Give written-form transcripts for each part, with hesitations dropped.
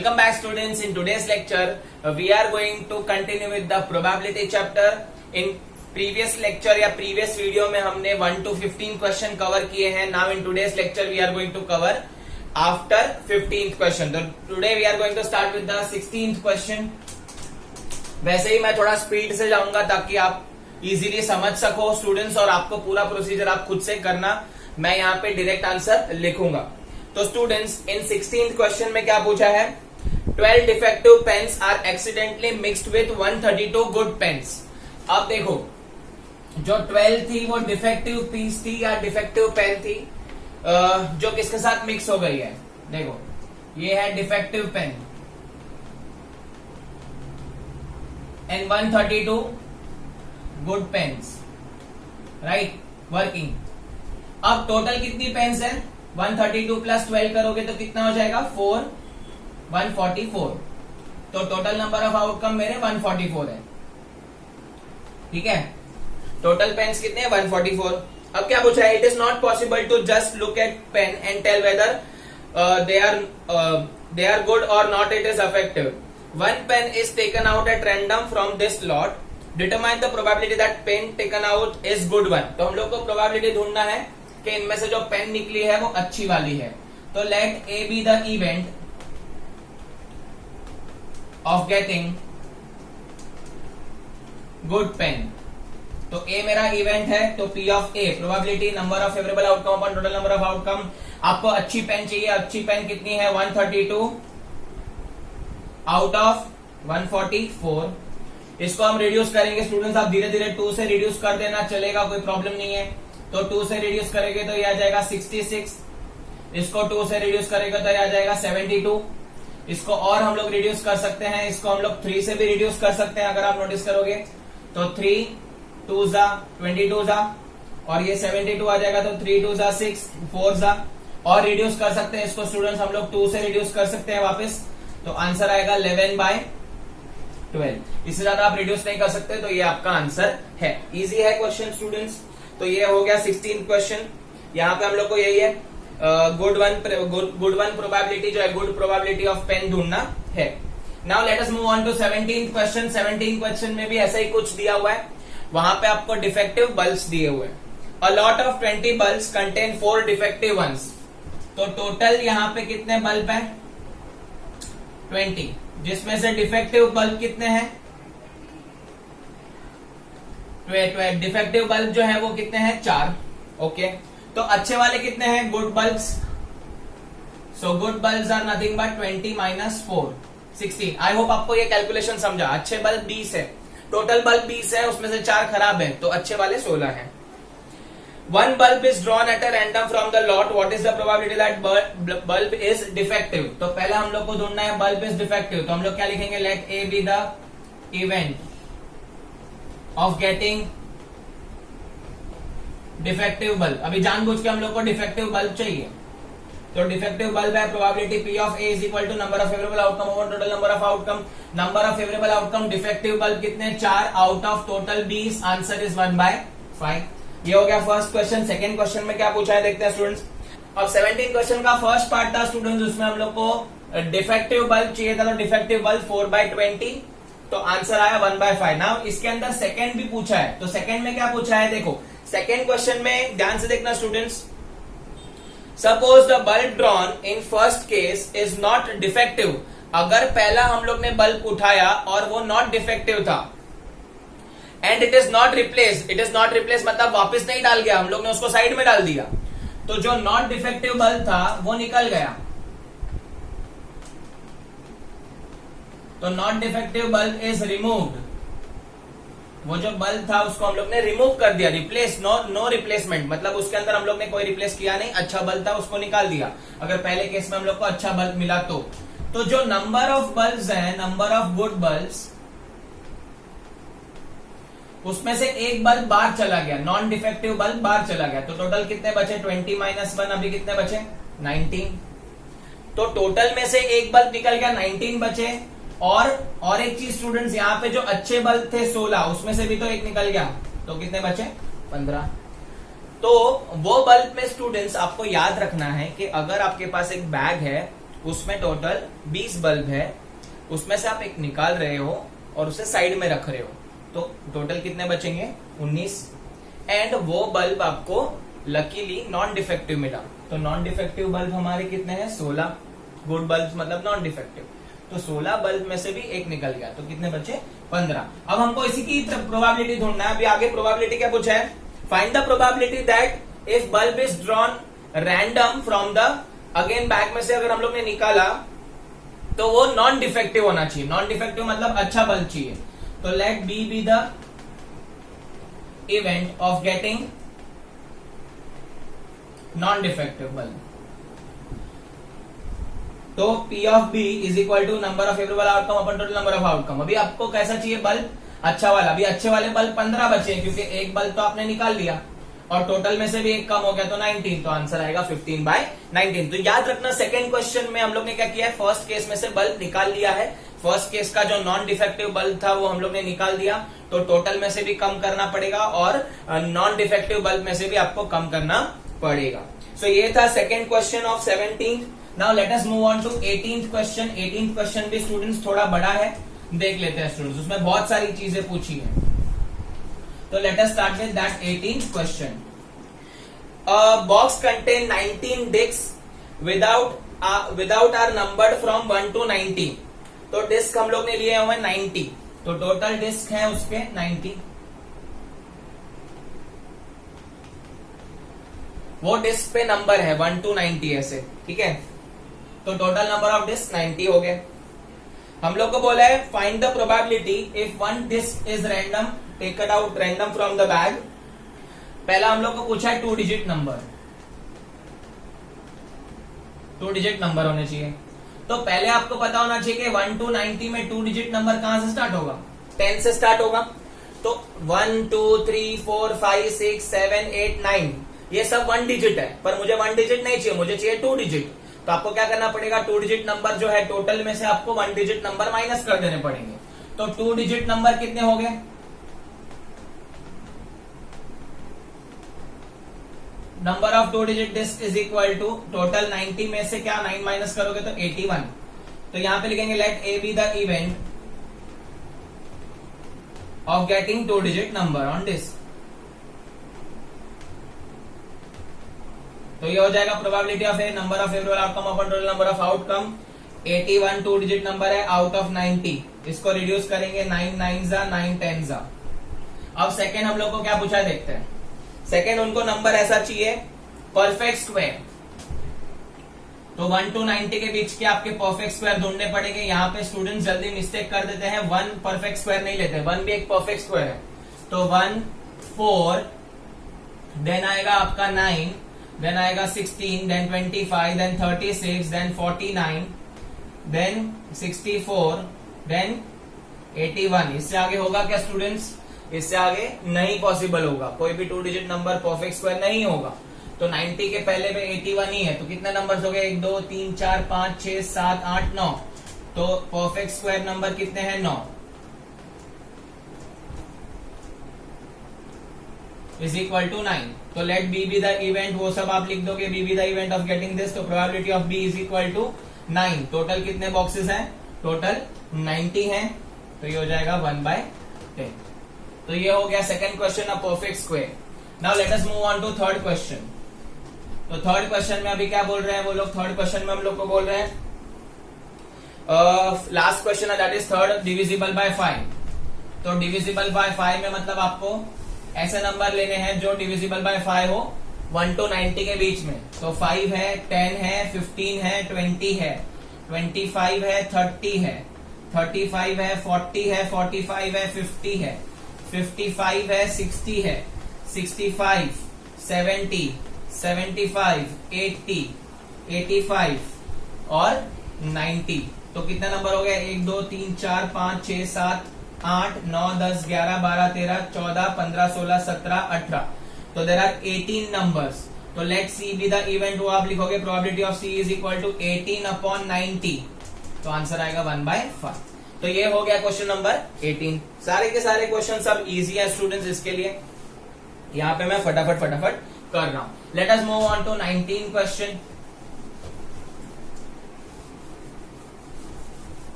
Welcome back students. In today's lecture we are going to continue with the probability chapter. In previous lecture या previous video में हमने 1 to 15 question cover किए हैं. Now in today's lecture we are going to cover after 15th question. So today we are going to start with the 16th question. वैसे ही मैं थोड़ा speed से जाऊंगा ताकि आप इजीली समझ सको स्टूडेंट्स, और आपको पूरा प्रोसीजर आप खुद से करना. मैं यहाँ पे डायरेक्ट आंसर लिखूंगा. तो स्टूडेंट्स इन 16th क्वेश्चन में क्या पूछा है? 12 defective pens are accidentally mixed with 132 good pens. अब देखो जो 12 थी वो डिफेक्टिव पीस थी या डिफेक्टिव पेन थी जो किसके साथ मिक्स हो गई है. देखो ये है defective pen and 132 good pens, right, working. अब टोटल कितनी पेन्स है? 132 प्लस 12 करोगे तो कितना हो जाएगा? 144. तो टोटल नंबर ऑफ आउटकम मेरे 144 है. ठीक है, टोटल पेन्स कितने हैं? 144. अब क्या पूछा है? It is not possible to just look at pen and tell whether they are good or not. It is effective. One pen is taken out at random from this lot. Determine the probability that pen taken out is good one. तो हम लोग को probability ढूंढना है कि इनमें से जो पेन निकली है वो अच्छी वाली है. तो let A be the event of getting good pen. तो ए मेरा इवेंट है, तो P of A probability number of favourable outcome upon total number of outcome. आपको अच्छी पेन चाहिए. अच्छी पेन कितनी है? 132 आउट ऑफ 144. इसको हम रिड्यूस करेंगे स्टूडेंट्स. आप धीरे धीरे 2 से रिड्यूस कर देना, चलेगा, कोई प्रॉब्लम नहीं है. तो 2 से रिड्यूस करेंगे तो ये आ जाएगा 66. इसको 2 से रिड्यूस करेंगे तो ये आ जाएगा 72. इसको और हम लोग रिड्यूस कर सकते हैं. इसको हम लोग 3 से भी रिड्यूस कर सकते हैं अगर आप नोटिस करोगे. तो 3 2 जा 22 जा, और ये 72 आ जाएगा. तो 3 2 जा 6 4 जा, और रिड्यूस कर सकते हैं इसको स्टूडेंट्स. हम लोग 2 से रिड्यूस कर सकते हैं वापस. तो आंसर आएगा 11/12. इससे ज्यादा आप रिड्यूस नहीं कर सकते. तो ये आपका आंसर है. इजी है क्वेश्चन स्टूडेंट्स. तो ये हो गया 16th क्वेश्चन. यहाँ पे हम लोग को यही है गुड वन प्रोबेबिलिटी जो है, गुड प्रोबेबिलिटी ऑफ पेन ढूंढना है. Now let us move on to 17th question. 17th question में भी ऐसा ही कुछ दिया हुआ है. वहां पे आपको डिफेक्टिव बल्ब्स दिए हुए हैं. A lot of 20 bulbs contain 4 defective ones. तो टोटल यहाँ पे कितने बल्ब है? 20, जिसमें से डिफेक्टिव बल्ब कितने हैं? डिफेक्टिव बल्ब जो है वो कितने हैं? 4. ओके, तो अच्छे वाले कितने हैं? Good bulbs. So good bulbs are nothing but 20 minus 4 16. I hope आपको ये कैलकुलेशन समझा. अच्छे बल्ब 20 है, टोटल बल्ब 20 है, उसमें से 4 खराब है, तो अच्छे वाले 16 हैं. One bulb is drawn at a random from the lot. What is the probability that bulb is defective? तो पहले हम लोग को ढूंढना है bulb is defective. तो हम लोग क्या लिखेंगे? Let A be the event of getting defective bulb. अभी जानबूझ के हम लोग को defective bulb चाहिए. तो डिफेक्टिव बल्ब है, probability P of A is equal to number of favourable outcome over total number of outcome. Number of favourable outcome defective bulb कितने? 4 out of total 20. Answer is 1/5. ये हो गया first question. Second question में क्या पूछा है देखते हैं स्टूडेंट्स. अब 17 क्वेश्चन का फर्स्ट पार्ट था स्टूडेंट्स, उसमें हम लोग को डिफेक्टिव बल्ब चाहिए था. तो डिफेक्टिव बल्ब 4/20, तो आंसर आया 1/5. नाउ इसके अंदर सेकंड भी पूछा है. तो सेकंड में क्या पूछा है? देखो सेकंड क्वेश्चन में ध्यान से देखना students. Suppose the bulb drawn in first case is not defective. अगर पहला हम लोग ने बल्ब उठाया और वो नॉट डिफेक्टिव था, and it is not replace. It is not replace मतलब वापस नहीं डाल गया, हम लोग ने उसको साइड में डाल दिया. तो जो नॉट डिफेक्टिव बल्ब था वो निकल गया. तो not defective bulb is removed. वो जो बल्ब था उसको हम लोग ने रिमूव कर दिया. रिप्लेस, नो रिप्लेसमेंट, मतलब उसके अंदर हम लोग ने कोई रिप्लेस किया नहीं. अच्छा बल्ब था उसको निकाल दिया. अगर पहले केस में हम लोग को अच्छा बल्ब मिला तो जो नंबर ऑफ बल्ब्स है, नंबर ऑफ गुड बल्ब्स, उसमें से एक बल्ब बाहर चला गया. नॉन डिफेक्टिव बल्ब बाहर चला गया. तो टोटल कितने बचे? 20 माइनस 1 अभी कितने बचे? 19. तो टोटल में से एक बल्ब निकल गया, 19 बचे. और एक चीज स्टूडेंट्स, यहाँ पे जो अच्छे बल्ब थे 16, उसमें से भी तो एक निकल गया. तो कितने बचे? 15. तो वो बल्ब में स्टूडेंट्स आपको याद रखना है कि अगर आपके पास एक बैग है उसमें टोटल 20 बल्ब है, उसमें से आप एक निकाल रहे हो और उसे साइड में रख रहे हो, तो टोटल कितने बचेंगे? 19। एंड वो बल्ब आपको लकीली नॉन डिफेक्टिव मिला, तो नॉन डिफेक्टिव बल्ब हमारे कितने हैं? 16। गुड बल्ब मतलब नॉन डिफेक्टिव, तो 16 बल्ब में से भी एक निकल गया, तो कितने बचे? 15। अब हमको इसी की प्रोबेबिलिटी ढूंढना है। अभी आगे प्रोबेबिलिटी क्या पूछा है? Find the probability that if bulb is drawn random from the, again bag में से अगर हम लोग ने निकाला तो वो नॉन डिफेक्टिव होना चाहिए। नॉन डिफेक्टिव मतलब अच्छा बल्ब चाहिए, तो let B be the event of getting non defective bulb. तो P of B is equal to number of favourable outcome upon total number of outcome. अभी आपको कैसा चाहिए बल्ब? अच्छा वाला। अभी अच्छे वाले बल्ब 15 बचे क्योंकि एक बल्ब तो आपने निकाल लिया और टोटल में से भी एक कम हो गया, तो 19, तो आंसर आएगा 15/19। तो याद रखना सेकंड क्वेश्चन में हम लोग ने क्या किया है? फर्स्ट केस में से बल्ब निकाल लिया है। फर्स्ट केस का जो नॉन डिफेक्टिव बल्ब था वो हम लोग ने निकाल दिया, तो टोटल में से भी कम करना पड़ेगा और नॉन डिफेक्टिव बल्ब में से भी आपको कम करना पड़ेगा। सो ये था second question of 17th। Now let us move on to 18th question. 18th question भी स्टूडेंट्स थोड़ा बड़ा है, देख लेते हैं स्टूडेंट्स, उसमें बहुत सारी चीजें पूछी है। तो let us start with that 18th question. Box contain 19 disc without are numbered from 1 to 90। तो डिस्क हम लोग ने लिए हुए 90, तो टोटल डिस्क है उसके 90। वो डिस्क पे नंबर है 1 to 90 ऐसे, ठीक है। तो टोटल नंबर ऑफ डिस्क 90 हो गए। हम लोग को बोला है find the probability if one disc is random, take it out random from the bag. पहला हम लोग को पूछा है 2 डिजिट नंबर, 2 डिजिट नंबर होने चाहिए। तो पहले आपको पता होना चाहिए कि 1 to 90 में 2 डिजिट नंबर कहां से स्टार्ट होगा? 10 से स्टार्ट होगा। तो 1 2 3 4 5 6 7 8 9 ये सब 1 डिजिट है, पर मुझे 1 डिजिट नहीं चाहिए, मुझे चाहिए 2 डिजिट। तो आपको क्या करना पड़ेगा? 2 डिजिट नंबर जो है टोटल में से आपको 1 डिजिट नंबर माइनस कर देने पड़ेंगे। तो 2 डिजिट नंबर कितने हो गए? Number of 2 digit disc is equal to total 90 में से क्या 9 माइनस करोगे तो 81। तो यहां पे लिखेंगे let A be the event of getting 2 digit number on disc. तो ये हो जाएगा probability of A number of favourable outcome upon total number of outcome. 81 2 digit number है आउट ऑफ 90, इसको रिड्यूस करेंगे 9 9 जा 9 10 जा। अब सेकेंड हम लोग को क्या पूछा देखते हैं। सेकेंड उनको नंबर ऐसा चाहिए परफेक्ट स्क्वायर, तो 1 to 90 के बीच के आपके परफेक्ट स्क्वायर ढूंढने पड़ेंगे। यहाँ पे स्टूडेंट्स जल्दी मिस्टेक कर देते हैं, 1 परफेक्ट स्क्वायर नहीं लेते, 1 भी एक परफेक्ट स्क्वायर है। तो 1 4 देन आएगा आपका 9, देन आएगा 16, then 25, then 36, then 49, then 64, then 81। इससे आगे होगा क्या स्टूडेंट्स? इससे आगे नहीं पॉसिबल होगा, कोई भी 2 डिजिट नंबर परफेक्ट स्क्वायर नहीं होगा। तो 90 के पहले में 81 ही है, तो कितने नंबर्स हो गए? 1 2 3 4 5 6 7 8 9। तो परफेक्ट स्क्वायर नंबर कितने हैं? 9 इज इक्वल टू 9। तो let B be the event, वो सब आप लिख दोगे, B be the event of getting this. तो probability of B is equal to 9। Total कितने बॉक्सेस हैं? टोटल 90 हैं, तो ये हो जाएगा 1/10। तो ये हो गया second question of perfect square. Now let us move on to third question. तो थर्ड क्वेश्चन में अभी क्या बोल रहे हैं वो लोग? थर्ड क्वेश्चन में हम लोग को बोल रहे हैं लास्ट क्वेश्चन है that is third divisible by 5। तो डिविजिबल बाय 5 में मतलब आपको ऐसे नंबर लेने हैं जो डिविजिबल बाय 5 हो 1 to 90 के बीच में। तो 5 है, 10 है, 15 है, 20 है, 25 है, 30 है, 35 है, 40 है, 45 है, 50 है, 55 है, 60 है, 65, 70, 75, 80, 85 और 90। तो कितने नंबर हो गए? 1 2 3 4 5 6 7 8 9 10 11 12 13 14 15 16 17 18। तो देर आर 18 नंबर्स। तो let C be the event, वो आप लिखोगे probability of C is equal to 18 upon 90। तो आंसर आएगा 1/5। तो ये हो गया क्वेश्चन नंबर 18। सारे के सारे क्वेश्चन सब इजी है स्टूडेंट्स, इसके लिए यहां पे मैं फटाफट कर रहा हूं। Let us move on to 19 question.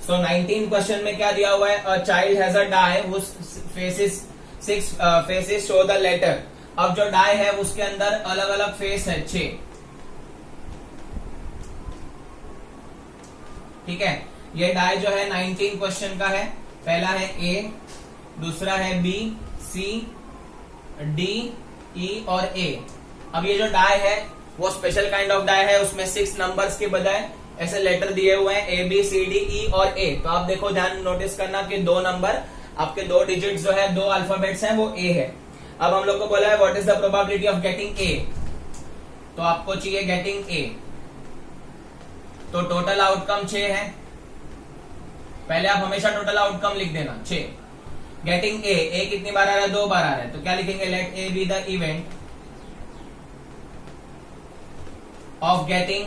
So 19 question में क्या दिया हुआ है, a child has a die whose faces 6 faces show the letter. अब जो डाई है उसके अंदर अलग अलग फेस है 6, ठीक है। ये डाई जो है 19 क्वेश्चन का है, पहला है ए, दूसरा है बी, सी, डी, ई और ए। अब ये जो डाई है वो स्पेशल काइंड ऑफ डाई है, उसमें 6 नंबर्स के बजाय ऐसे लेटर दिए हुए हैं A B C D E और ए। तो आप देखो, ध्यान नोटिस करना कि 2 नंबर आपके 2 डिजिट जो है 2 अल्फाबेट्स हैं वो ए है। अब हम लोग को बोला है what is the probability of getting ए, तो आपको चाहिए गेटिंग ए। तो टोटल आउटकम 6 है, पहले आप हमेशा टोटल आउटकम लिख देना 6। गेटिंग ए कितनी बार आ रहा है, 2 बार आ रहा है, तो क्या लिखेंगे, let A be the event of getting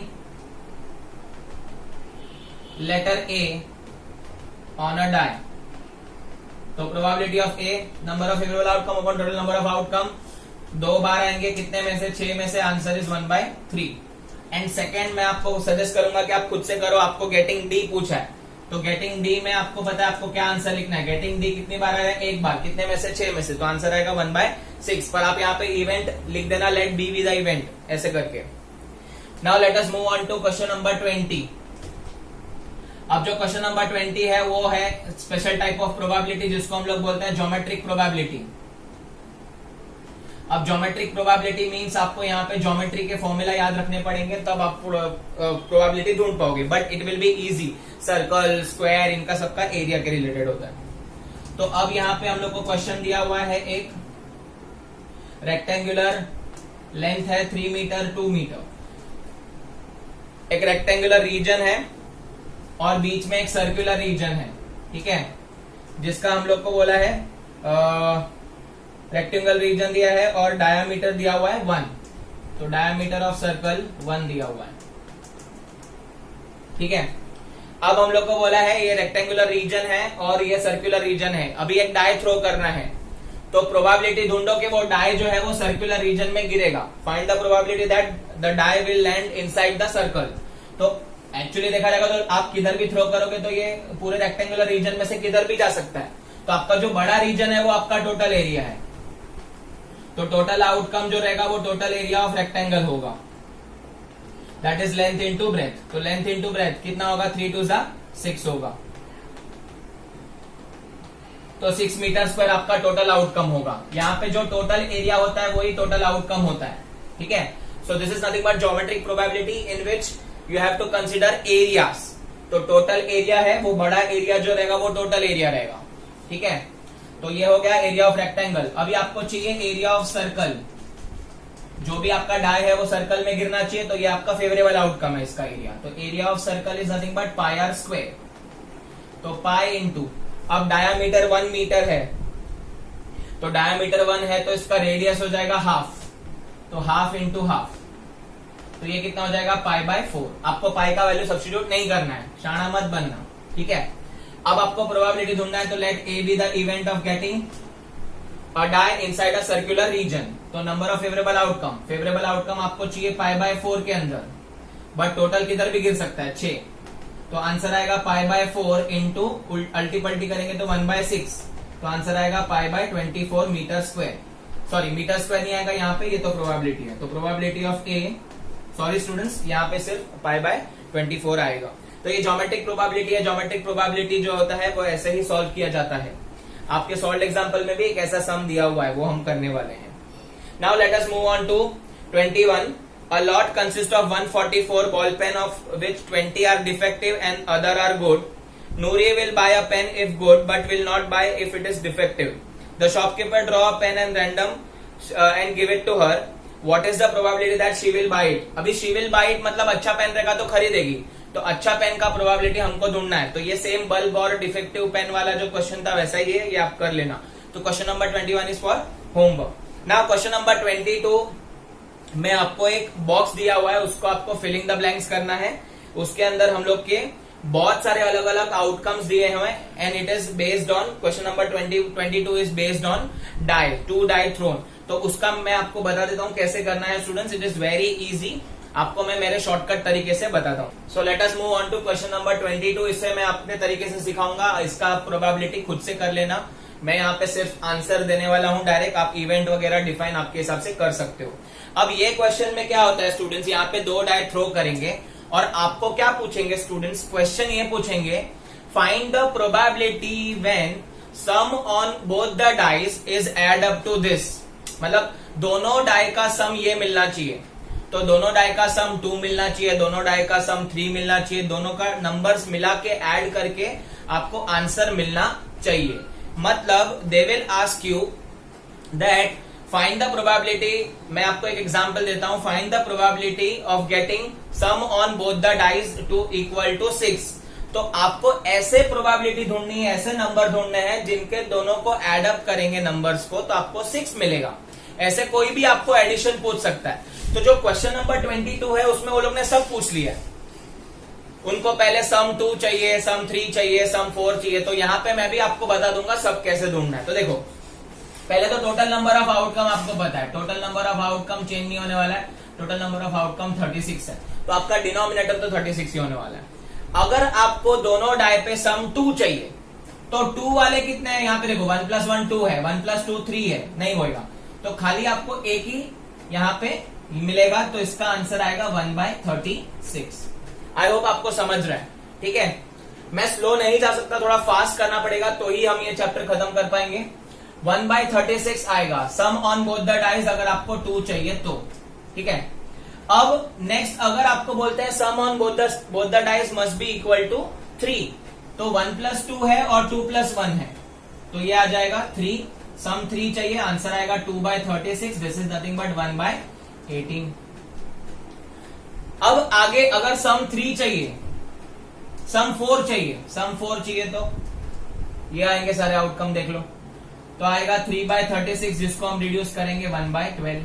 letter A on a die. तो probability of A, number of favourable outcome upon total number of outcome, 2 बार आएंगे, कितने में से, 6 में से, आंसर इज 1/3। एंड सेकेंड मैं आपको सजेस्ट करूंगा कि आप खुद से करो, आपको गेटिंग डी पूछा है, तो गेटिंग डी में आपको पता है आपको क्या आंसर लिखना है। गेटिंग डी कितनी बार आएगा, 1 बार, कितने में से, 6 में से, तो आंसर आएगा 1/6। पर आप यहाँ पे इवेंट लिख देना, let B be the event, ऐसे करके। Now let us move on to question number 20। अब जो क्वेश्चन नंबर 20 है वो है स्पेशल टाइप ऑफ प्रोबेबिलिटी, जिसको हम लोग बोलते हैं ज्योमेट्रिक प्रोबेबिलिटी। अब ज्योमेट्रिक प्रोबेबिलिटी मींस आपको यहाँ पे ज्योमेट्री के फॉर्मूला याद रखने पड़ेंगे, तब आप प्रोबेबिलिटी ढूंढ पाओगे, but it will be easy. Circle, square, इनका सबका एरिया के रिलेटेड होता है। तो अब यहाँ पे हम लोग को क्वेश्चन दिया हुआ है, एक रेक्टेंगुलर लेंथ है 3 मीटर 2 मीटर, एक रेक्टेंगुलर रीजन है और बीच में एक सर्कुलर रीजन है, ठीक है, जिसका हम लोग को बोला है रेक्टेंगुलर रीजन दिया है और डायामीटर दिया हुआ है 1। तो डायामीटर ऑफ सर्कल 1 दिया हुआ है, ठीक है। अब हम लोग को बोला है ये रेक्टेंगुलर रीजन है और ये सर्कुलर रीजन है, अभी एक डाई थ्रो करना है, तो प्रोबेबिलिटी ढूंढो कि वो डाई जो है वो सर्कुलर रीजन में गिरेगा। Find the probability that the die will land inside the circle. तो एक्चुअली देखा जाएगा तो आप किधर भी थ्रो करोगे तो ये पूरे रेक्टेंगुलर रीजन में से किधर भी जा सकता है। तो आपका जो बड़ा रीजन है वो आपका टोटल एरिया है, तो टोटल आउटकम जो रहेगा वो टोटल एरिया ऑफ रेक्टेंगल होगा, that is length into breadth. तो लेंथ इंटू ब्रेथ कितना होगा, 3 2 6 होगा, तो 6 मीटर स्क्वायर आपका टोटल आउटकम होगा। यहाँ पे जो टोटल एरिया होता है वही टोटल आउटकम होता है, ठीक है। So this is nothing but geometric probability in which you have to consider areas. तो टोटल एरिया है वो बड़ा एरिया जो रहेगा वो टोटल एरिया रहेगा, ठीक है। तो ये हो गया एरिया ऑफ रेक्टेंगल। अभी आपको चाहिए एरिया ऑफ सर्कल, जो भी आपका डाई है वो सर्कल में गिरना चाहिए, तो ये आपका फेवरेबल आउटकम है इसका एरिया। तो area of circle is nothing but pi r square, तो पाई इंटू, अब डायामीटर 1 मीटर है, तो डायामीटर 1 है तो इसका रेडियस हो जाएगा हाफ, तो हाफ इंटू हाफ, तो ये कितना हो जाएगा, π/4। आपको पाई का वैल्यू सब्स्टिट्यूट नहीं करना है, शाना मत बनना, ठीक है। अब आपको प्रोबेबिलिटी ढूंढना है, तो let A be the event of getting a die inside a circular region. तो number of favourable outcome, favourable outcome आपको चाहिए π/4 के अंदर, बट टोटल किधर भी गिर सकता है 6, तो आंसर आएगा π/4 इंटू अल्टी पल्टी करेंगे तो 1/6, तो आंसर आएगा π/24 metre square. Sorry metre square नहीं आएगा यहाँ पे, ये तो प्रोबेबिलिटी है, तो probability of A, sorry students, यहाँ पे सिर्फ π/24 आएगा। तो ये ज्योमेट्रिक प्रोबेबिलिटी है। ज्योमेट्रिक प्रोबेबिलिटी जो होता है वो ऐसे ही सॉल्व किया जाता है। आपके सॉल्व एग्जांपल में भी एक ऐसा सम दिया हुआ है, वो हम करने वाले हैं। Now let us move on to 21। A lot consists of 144 ball pen, of which 20 are defective and other are good. Noori will buy a pen if good, but will not buy if it is defective. The shopkeeper draw a pen and random and give it to her. What is the probability that she will buy it? अभी she will buy it मतलब अच्छा pen रहेगा तो खरीदेगी, तो अच्छा pen का probability हमको ढूंढना है। तो ये सेम बल्ब और डिफेक्टिव पेन वाला जो क्वेश्चन था वैसा ही है, ये आप कर लेना। तो question number 21 is for homework. Now question number 22 में आपको एक बॉक्स दिया हुआ है, उसको आपको फिलिंग द ब्लैंक्स करना है। उसके अंदर हम लोग के बहुत सारे अलग अलग आउटकम्स दिए हुए हैं and it is based on, question number 22 is based on die, 2 die thrown. तो उसका मैं आपको बता देता हूं कैसे करना है students, it is very easy. आपको मैं मेरे शॉर्टकट तरीके से बताता हूँ। So let us move on to question number 22। इससे मैं अपने तरीके से सिखाऊंगा, इसका प्रोबेबिलिटी खुद से कर लेना। मैं यहाँ पे सिर्फ आंसर देने वाला हूँ डायरेक्ट, आप इवेंट वगैरह डिफाइन आपके हिसाब से कर सकते हो। अब ये क्वेश्चन में क्या होता है स्टूडेंट्स, यहाँ पे 2 डाई थ्रो करेंगे और आपको क्या पूछेंगे स्टूडेंट्स, क्वेश्चन ये पूछेंगे find the probability when sum on both the dice is add up to this. मतलब दोनों डाई का सम ये मिलना चाहिए, तो दोनों डाई का सम 2 मिलना चाहिए, दोनों डाई का सम 3 मिलना चाहिए, दोनों का नंबर्स मिला के ऐड करके आपको आंसर मिलना चाहिए। मतलब they will ask you that find the probability, मैं आपको एक एग्जांपल देता हूं, find the probability of getting sum on both the dice to equal to 6। तो आपको ऐसे प्रोबेबिलिटी ढूंढनी है, ऐसे नंबर ढूंढने हैं जिनके दोनों को एड अप करेंगे नंबर्स को तो आपको 6 मिलेगा। ऐसे कोई भी आपको एडिशन पूछ सकता है। तो जो क्वेश्चन नंबर 22 है उसमें वो लोग ने सब पूछ लिया है, उनको पहले सम 2 चाहिए, सम 3 चाहिए, सम 4 चाहिए। तो यहाँ पे मैं भी आपको बता दूंगा सब कैसे ढूंढना है। तो देखो पहले तो टोटल नंबर ऑफ आउटकम आपको पता है, total number of outcome change नहीं होने वाला है, टोटल नंबर ऑफ आउटकम 36 है, तो आपका डिनोमिनेटर तो 36 ही होने वाला है। अगर आपको दोनों डाई पे सम 2 चाहिए तो 2 वाले कितने हैं, यहाँ पे देखो 1 + 1 2 है, 1 + 2 3 है, नहीं होगा, तो खाली आपको एक ही यहाँ पे मिलेगा, तो इसका आंसर आएगा 1/36। आई होप आपको समझ रहा है, ठीक है। मैं स्लो नहीं जा सकता, थोड़ा फास्ट करना पड़ेगा तो ही हम ये चैप्टर खत्म कर पाएंगे। 1/36 आएगा सम ऑन बोथ द डाइस, अगर आपको 2 चाहिए तो, ठीक है। अब नेक्स्ट अगर आपको बोलते हैं sum on both the dice must be equal to 3, तो 1 + 2 है और 2 + 1 है, तो ये आ जाएगा 3, सम 3 चाहिए, आंसर आएगा 2/36, दिस इज नथिंग बट 1/18। अब आगे अगर सम 3 चाहिए, सम 4 चाहिए, सम 4 चाहिए तो ये आएंगे सारे आउटकम देख लो, तो आएगा 3/36 जिसको हम रिड्यूस करेंगे 1/12।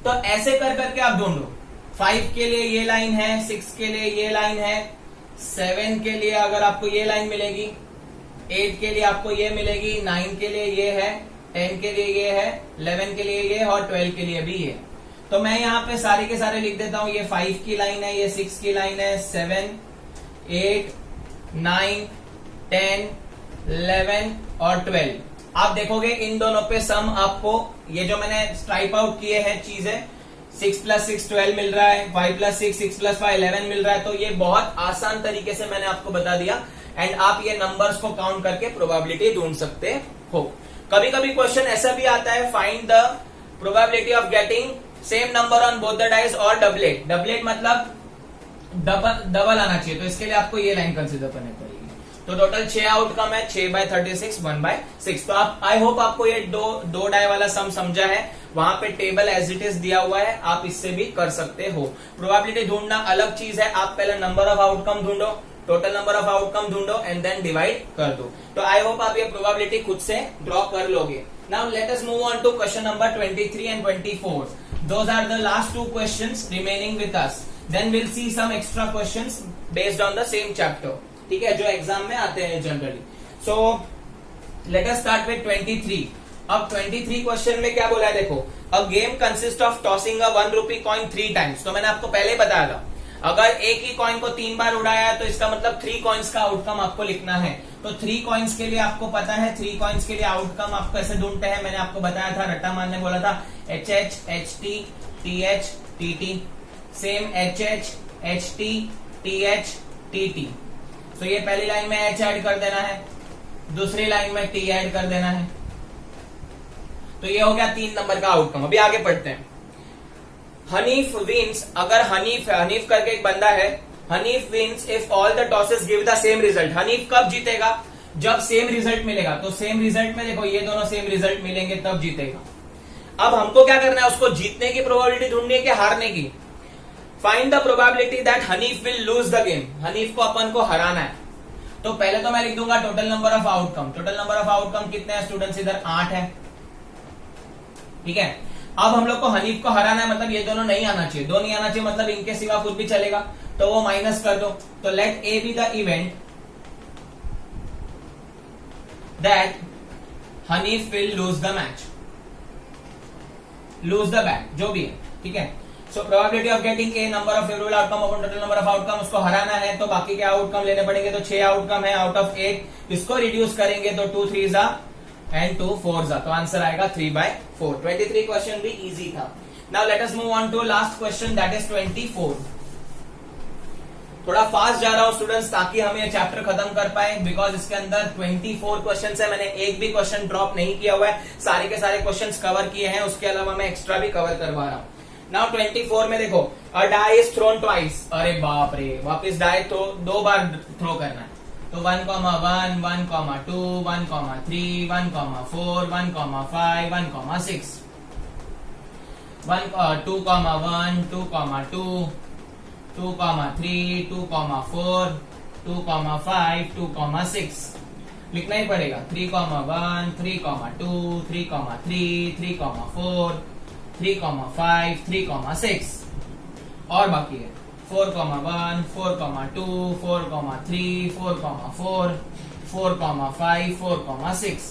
तो ऐसे कर करके आप ढूंढो, 5 के लिए ये लाइन है, 6 के लिए ये लाइन है, 7 के लिए अगर आपको ये लाइन मिलेगी, 8 के लिए आपको ये मिलेगी, 9 के लिए ये है, 10 के लिए ये है, 11 के लिए ये है और 12 के लिए भी ये। तो मैं यहाँ पे सारे के सारे लिख देता हूं, ये 5 की लाइन है, ये 6 की लाइन है, 7 8 9 10 11 और 12। आप देखोगे इन दोनों पे सम आपको, ये जो मैंने स्ट्राइप आउट किए हैं चीजें, 6 + 6 12 मिल रहा है, 5 + 6 6 + 5 11 मिल रहा है। तो ये बहुत आसान तरीके से मैंने आपको बता दिया एंड आप ये नंबर्स को काउंट करके प्रोबेबिलिटी ढूंढ सकते हो। कभी कभी क्वेश्चन ऐसा भी आता है, find the probability of getting same number on both the dice और डबलेट। डबलेट मतलब डबल आना चाहिए, तो इसके लिए आपको ये लाइन कंसिडर करनी पड़ेगी। तो टोटल 6 आउटकम है, 6/36 1/6। तो आप आई होप आपको ये दो डाई वाला सम समझा है, वहां पे टेबल एज इट इज दिया हुआ है, आप इससे भी कर सकते हो। प्रोबेबिलिटी ढूंढना अलग चीज है, आप पहले नंबर ऑफ आउटकम ढूंढो, टोटल नंबर ऑफ आउटकम ढूंढो एंड देन डिवाइड कर दो। तो आई होप आप ये प्रोबेबिलिटी खुद से ड्रॉ कर लोगे। Now let us move on to question number 23 and 24. Those are the last 2 questions remaining with us. Then we'll see some extra questions based on the same chapter. ठीक है, जो exam में आते हैं generally. So let us start with 23। अब 23 question में क्या बोला है, देखो, a game consist of tossing a 1 rupee coin 3 times। तो मैंने आपको पहले बताया था, अगर एक ही कॉइन को 3 बार उड़ाया है तो इसका मतलब 3 कॉइन्स का आउटकम आपको लिखना है। तो 3 कॉइन्स के लिए आपको पता है, 3 कॉइन्स के लिए आउटकम आपको ऐसे ढूंढते हैं, मैंने आपको बताया था, रट्टा मारने बोला था, HH HT TH TT, same HH HT TH TT। तो ये पहली लाइन में H ऐड कर देना है, दूसरी लाइन में T ऐड कर देना है, तो ये हो गया 3 नंबर का आउटकम। अभी आगे पढ़ते हैं। हनीफ विंस, अगर हनीफ करके एक बंदा है, Hanif wins if all the tosses give the same result. Hanif कब जीतेगा, जब सेम रिजल्ट मिलेगा। तो सेम रिजल्ट में देखो ये दोनों सेम रिजल्ट मिलेंगे तब जीतेगा। अब हमको क्या करना है, उसको जीतने की प्रोबेबिलिटी ढूंढनी है कि हारने की। Find the probability that Hanif will lose the game. Hanif को अपन को हराना है, तो पहले तो मैं लिख दूंगा total number of outcome. Total number of outcome कितने हैं स्टूडेंट्स, इधर 8 है, ठीक है। अब हम लोग को हनीफ को हराना है, मतलब ये दोनों नहीं आना चाहिए, दो नहीं आना चाहिए, मतलब इनके सिवा कुछ भी चलेगा, तो वो माइनस कर दो। तो let A be the event that Hanif will lose the match, lose the bet, जो भी है, ठीक है। So probability of getting a number of favourable outcome upon total number of outcome, उसको हराना है तो बाकी के आउटकम लेने पड़ेंगे। तो 6 आउटकम है आउट ऑफ 8, इसको रिड्यूस करेंगे तो 2 3 जा एंड 2 4 जा, तो आंसर आएगा 3/4। 23 क्वेश्चन भी इजी था। Now let us move on to last question that is 24। थोड़ा फास्ट जा रहा हूं स्टूडेंट्स ताकि हम ये चैप्टर खत्म कर पाए, बिकॉज इसके अंदर 24 क्वेश्चन है। मैंने एक भी क्वेश्चन ड्रॉप नहीं किया हुआ है, सारे के सारे क्वेश्चन कवर किए हैं, उसके अलावा मैं एक्स्ट्रा भी कवर करवा रहा हूं। नाउ 24 में देखो, अ डाई इज थ्रोन ट्वाइस, अरे बाप रे, वापस डाई तो 2 बार थ्रो करना है। तो 1, 1, 1, 2, 1, 3, 1, 4, 1, 5, 1, 6, 2, 1, 2, 2, 2, 3, 2, 4, 2, 5, 2, 6 लिखना ही पड़ेगा। 3, 1, 3, 2, 3, 3, 3, 4, 3, 5, 3, 6 और बाकी है 4, 1, 4, 2, 4, 3, 4, 4, 4, 5, 4, 6,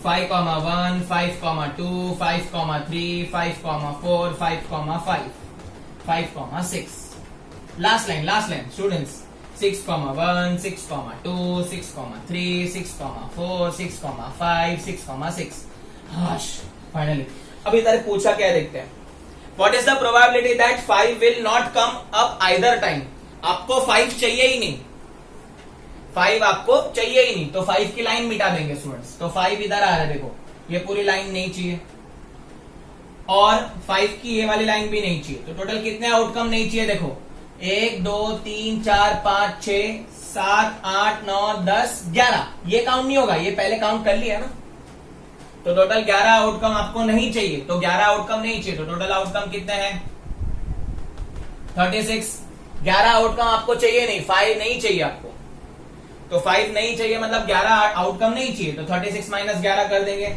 5, 1, 5, 2, 5, 3, 5, 4, 5, 5, 6 लास्ट लाइन स्टूडेंट्स 6, 1, 6, 2, 6, 3, 6, 4, 6, 5, 6, 6 फाइनली। अब इधर पूछा क्या देखते हैं, what is the probability that 5 will not come up either time. आपको 5 चाहिए ही नहीं, 5 आपको चाहिए ही नहीं, तो 5 की लाइन मिटा देंगे स्टूडेंट्स। तो 5 इधर आ रहा है, देखो ये पूरी लाइन नहीं चाहिए और 5 की ये वाली लाइन भी नहीं चाहिए। तो टोटल कितने आउटकम नहीं चाहिए, देखो 1, 2, 3, 4, 5, 6, 7, 8, 9, 10, 11। ये काउंट नहीं होगा, ये पहले काउंट कर लिया ना। तो टोटल 11 आउटकम आपको नहीं चाहिए, तो 11 आउटकम नहीं चाहिए, तो टोटल आउटकम कितने हैं 36। 11 आउटकम आपको चाहिए नहीं, 5 नहीं चाहिए आपको, तो 5 नहीं चाहिए मतलब 11 आउटकम नहीं चाहिए, तो 36 माइनस 11 कर देंगे।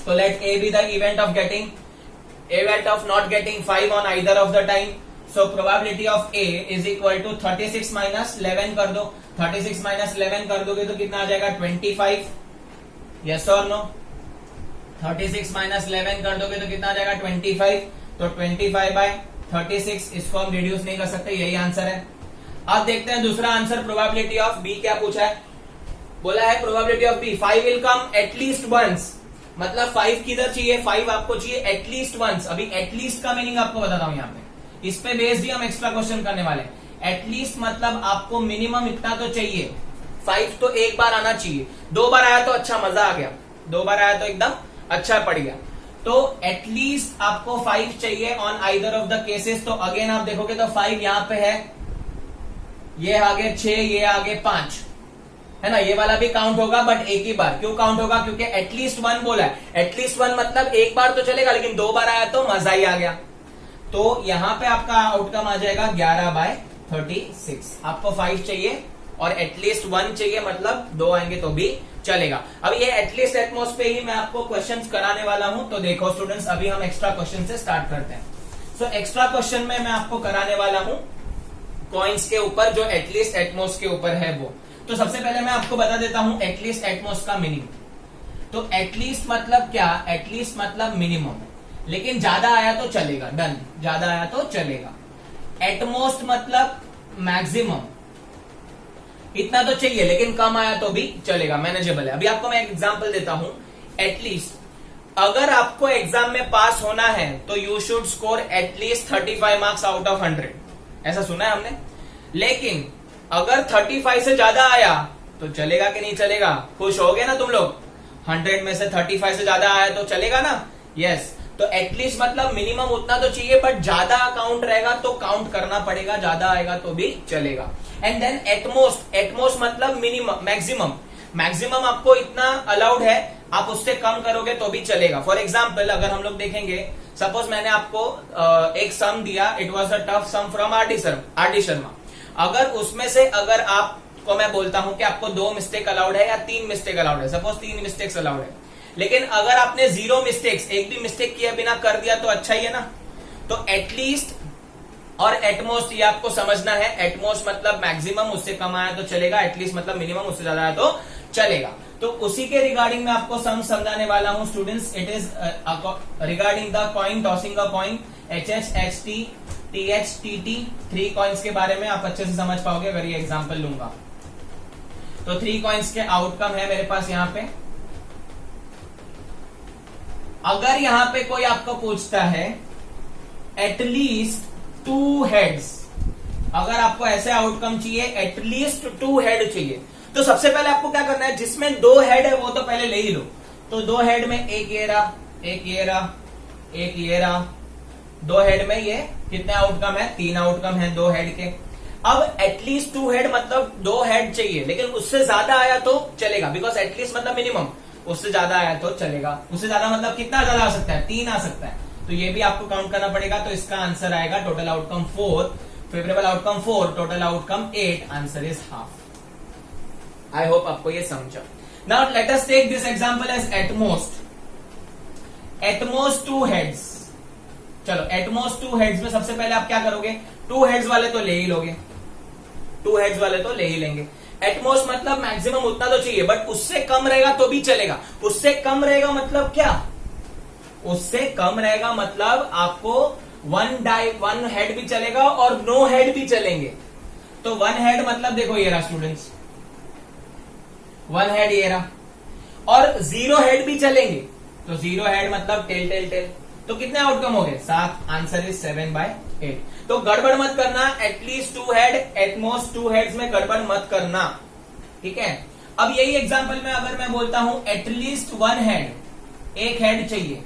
तो let A be the event of not getting 5 on either of the time. So probability of A is equal to 36 minus 11 कर दो। 36 माइनस 11 कर दोगे तो कितना आ जाएगा 25, यस और नो। 36 माइनस 11 कर दोगे तो कितना आ जाएगा 25, तो 25/36, इसको हम रिड्यूस नहीं कर सकते, यही आंसर है। अब देखते हैं दूसरा आंसर, प्रोबेबिलिटी ऑफ बी क्या पूछा है, बोला है probability of B 5 will come at least once, मतलब 5 किधर चाहिए, 5 आपको चाहिए एटलीस्ट वंस। अभी एटलीस्ट का मीनिंग आपको बताता हूं यहाँ पे, इस पे बेस्ड ही हम एक्स्ट्रा क्वेश्चन करने वाले। एटलीस्ट मतलब आपको मिनिमम इतना तो चाहिए, 5 तो एक बार आना चाहिए, 2 बार आया तो अच्छा मजा आ गया, 2 बार आया तो एकदम अच्छा पड़ गया। तो एटलीस्ट आपको 5 चाहिए on either of the cases. तो अगेन आप देखोगे तो 5 यहां पे है, ये आगे 6, ये आगे 5 है ना, ये वाला भी काउंट होगा बट एक ही बार। क्यों काउंट होगा, क्योंकि एटलीस्ट 1 बोला है। एटलीस्ट 1 मतलब एक बार तो चलेगा, लेकिन 2 बार आया तो मजा ही आ गया। तो यहां पे आपका आउटकम आ जाएगा 11/36। आपको 5 चाहिए और एटलीस्ट 1 चाहिए, मतलब 2 आएंगे तो भी चलेगा। अब ये एटलीस्ट एटमॉस पे ही मैं आपको क्वेश्चंस कराने वाला हूं। तो देखो स्टूडेंट्स, अभी हम एक्स्ट्रा क्वेश्चन से स्टार्ट करते हैं। सो एक्स्ट्रा क्वेश्चन में मैं आपको कराने वाला हूं कॉइन्स के ऊपर, जो एटलीस्ट एटमॉस के ऊपर है वो। तो सबसे पहले मैं आपको बता देता हूं एटलीस्ट एटमॉस का मीनिंग। तो एटलीस्ट मतलब क्या, एटलीस्ट मतलब मिनिमम, लेकिन ज्यादा आया तो चलेगा, डन, ज्यादा आया तो चलेगा। एटमोस्ट मतलब मैक्सिमम, इतना तो चाहिए लेकिन कम आया तो भी चलेगा, मैनेजेबल है। अभी आपको मैं एक एग्जांपल देता हूं। एटलीस्ट अगर आपको एग्जाम में पास होना है तो you should score at least 35 marks out of 100, ऐसा सुना है हमने। लेकिन अगर 35 से ज्यादा आया तो चलेगा कि नहीं चलेगा, खुश हो गए ना तुम लोग। 100 में से 35 से ज्यादा आया तो चलेगा ना, यस। तो एटलीस्ट मतलब मिनिमम उतना तो चाहिए, बट ज्यादा काउंट रहेगा तो काउंट करना पड़ेगा, ज्यादा आएगा तो भी चलेगा। एंड देन एटमोस्ट, एटमोस्ट मतलब मिनिमम, मैक्सिमम, मैक्सिमम आपको इतना अलाउड है, आप उससे कम करोगे तो भी चलेगा। फॉर एग्जाम्पल अगर हम लोग देखेंगे, सपोज मैंने आपको एक सम दिया, it was a tough sum from R D Sharma. अगर उसमें से अगर आपको मैं बोलता हूं कि आपको 2 मिस्टेक अलाउड है या 3 मिस्टेक अलाउड है, सपोज 3 मिस्टेक्स अलाउड है, लेकिन अगर आपने 0 मिस्टेक्स, एक भी मिस्टेक किए बिना कर दिया तो अच्छा ही है ना। तो एटलीस्ट और एटमोस्ट ये आपको समझना है। एटमोस्ट मतलब मैक्सिमम, उससे कम आया तो चलेगा, एटलीस्ट मतलब मिनिमम, उससे ज्यादा आया तो चलेगा। तो उसी के रिगार्डिंग मैं आपको सम समझाने वाला हूं students. It is regarding the coin tossing a coin, HHHT THTT 3 coins के बारे में आप अच्छे से समझ पाओगे अगर ये एग्जांपल लूंगा. तो 3 कॉइन्स के आउटकम है मेरे पास यहां पे. अगर यहां पे कोई आपको पूछता है एटलीस्ट 2 हेड्स, अगर आपको ऐसे आउटकम चाहिए एटलीस्ट 2 हेड चाहिए, तो सबसे पहले आपको क्या करना है, जिसमें 2 हेड है वो तो पहले ले ही लो. तो 2 हेड में एक ये रहा, एक ये रहा, एक ये रहा. 2 हेड में ये कितने आउटकम है, 3 आउटकम है 2 हेड के. अब एटलीस्ट 2 हेड मतलब 2 हेड चाहिए, लेकिन उससे ज्यादा आया तो चलेगा, बिकॉज एटलीस्ट मतलब मिनिमम. उससे ज्यादा आया तो चलेगा. उससे ज्यादा मतलब कितना ज्यादा आ सकता है, 3 आ सकता है. तो ये भी आपको काउंट करना पड़ेगा. तो इसका आंसर आएगा total outcome 4, favourable outcome 4, total outcome 8, answer is half. I hope आपको ये समझा. Now let us take this example as at most 2 heads. चलो एटमोस्ट 2 हेड्स में सबसे पहले आप क्या करोगे, 2 हेड्स वाले तो ले ही लोगे, 2 हेड्स वाले तो ले ही लेंगे. एटमोस्ट मतलब मैक्सिमम उतना तो चाहिए, बट उससे कम रहेगा तो भी चलेगा. उससे कम रहेगा मतलब क्या, उससे कम रहेगा मतलब आपको 1 हेड भी चलेगा और नो हेड भी चलेंगे. तो 1 हेड मतलब देखो ये रहा स्टूडेंट्स, 1 हेड ये रहा, और 0 हेड भी चलेंगे. तो 0 हेड मतलब टेल टेल टेल. तो कितने आउटकम हो गए, 7, आंसर इज 7/8. तो गड़बड़ मत करना, एटलीस्ट 2 हेड, एटमोस्ट 2 हेड्स में गड़बड़ मत करना, ठीक है. अब यही एग्जांपल में अगर मैं बोलता हूं एटलीस्ट 1 हेड, 1 हेड चाहिए,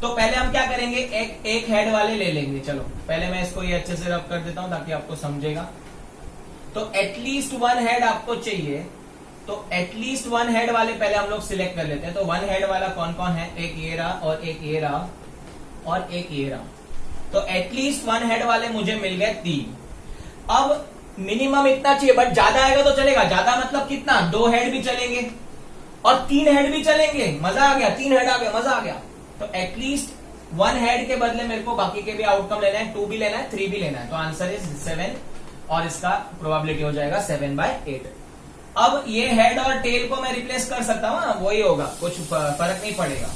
तो पहले हम क्या करेंगे, एक हेड वाले ले लेंगे. चलो पहले मैं इसको ये अच्छे से रब कर देता हूं ताकि आपको समझेगा. तो एटलीस्ट 1 हेड आपको चाहिए, तो एटलीस्ट 1 हेड वाले पहले हम लोग सिलेक्ट कर लेते हैं. तो 1 हेड वाला कौन कौन है, एक ये रहा और एक ये रहा और एक ये रहा. तो एटलीस्ट 1 हेड वाले मुझे मिल गए 3. अब मिनिमम इतना चाहिए, बट ज्यादा आएगा तो चलेगा. ज्यादा मतलब कितना, 2 हेड भी चलेंगे और 3 हेड भी चलेंगे. मजा आ गया, 3 हेड आ गया, मजा आ गया. तो एटलीस्ट 1 हेड के बदले मेरे को बाकी के भी आउटकम लेना है, 2 भी लेना है, 3 भी लेना है. तो आंसर इज 7 और इसका प्रोबेबिलिटी हो जाएगा 7/8. अब ये हेड और टेल को मैं रिप्लेस कर सकता हूं, वही होगा, कुछ फर्क नहीं पड़ेगा.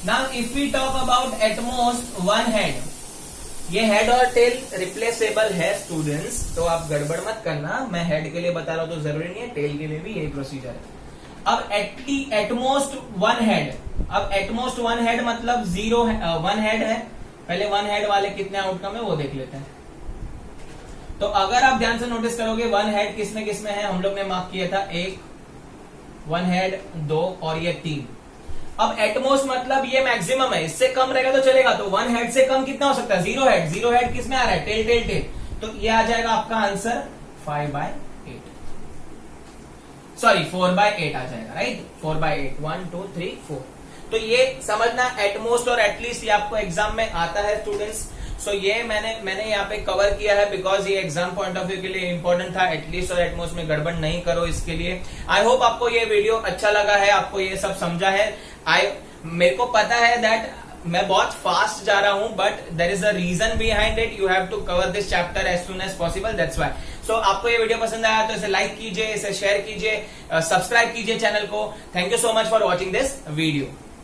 Now if we talk about at most 1 head, ये हेड और टेल रिप्लेसेबल है स्टूडेंट्स, तो आप गड़बड़ मत करना. मैं हेड के लिए बता रहा हूं तो जरूरी नहीं है, टेल के लिए भी यही प्रोसीजर है. अब एटमोस्ट 1 हेड, अब एटमोस्ट 1 हेड मतलब 1 हेड है. पहले 1 हेड वाले कितने आउटकम है वो देख लेते हैं. तो अगर आप ध्यान से नोटिस करोगे 1 हेड किसमें किसमें है, हम लोग ने मार्क किया था 1 हेड 2 और ये 3. अब एटमोस्ट मतलब ये मैक्सिमम है, इससे कम रहेगा तो चलेगा. तो 1 हेड से कम कितना हो सकता है, 0 हेड. 0 हेड किसमें आ रहा है, टेल टेल टेल. तो ये आ जाएगा आपका आंसर 5/8, सॉरी 4/8 आ जाएगा, राइट. 4/8, 1 2 3 4. तो ये समझना, एटमोस्ट और एटलीस्ट ये आपको एग्जाम में आता है स्टूडेंट्स. सो ये मैंने यहाँ पे कवर किया है बिकॉज ये एग्जाम पॉइंट ऑफ व्यू के लिए इंपॉर्टेंट था. एटलीस्ट और एटमोस्ट में गड़बड़ नहीं करो, इसके लिए. आई होप आपको ये वीडियो अच्छा लगा है, आपको ये सब समझा है. मेरे को पता है दैट मैं बहुत फास्ट जा रहा हूं, but there is a reason behind it. You have to cover this chapter as soon as possible, that's why. So आपको ये वीडियो पसंद आया तो इसे लाइक कीजिए, इसे शेयर कीजिए, सब्सक्राइब कीजिए चैनल को. Thank you so much for watching this video.